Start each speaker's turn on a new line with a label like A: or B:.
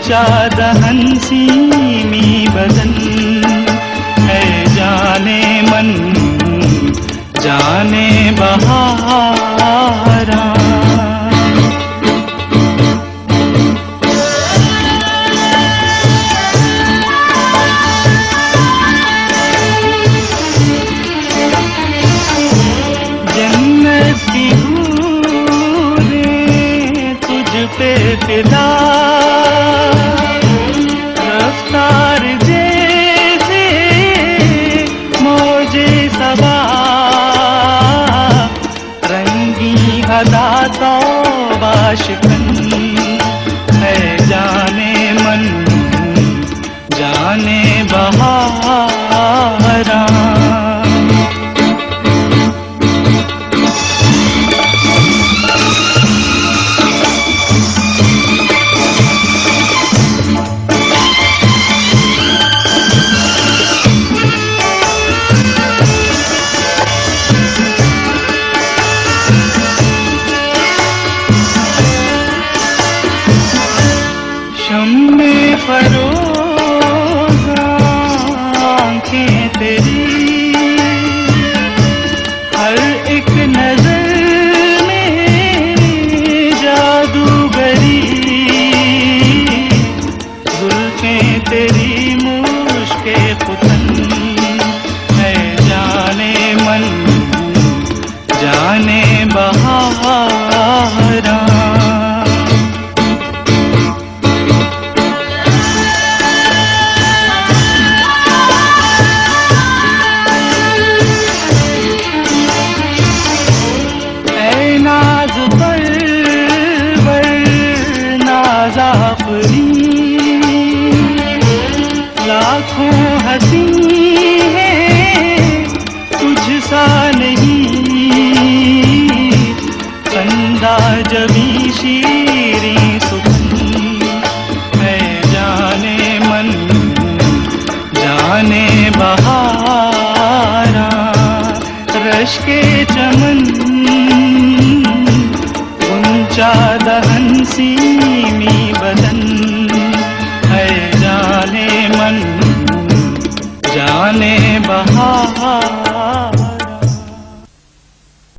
A: ऊंचा दहन सीमी बदन है, जाने मन जाने बहारा। जन्नत की हूरें तुझ पे फिदा, रफ्तार जैसे मौजे सबा, रंगी अदा तौबा शिकन है, जाने मन जाने बहारा। शम्मे फरोज़ा आँखें तेरी, हर एक नजर में जादूगरी, जुल्फ़ें तेरी मुश्के खुतन है, जाने मन जाने बहारा। नाज़ परवर नाज़ाफ़री, लाखों हसी है तुझ सा नहीं, कंदा जबी शीरी सुखन है, जाने मन जाने बहारा। रश के चमन ऊंचा दहन सीमी बदन है, जाने मन जाने बहारा।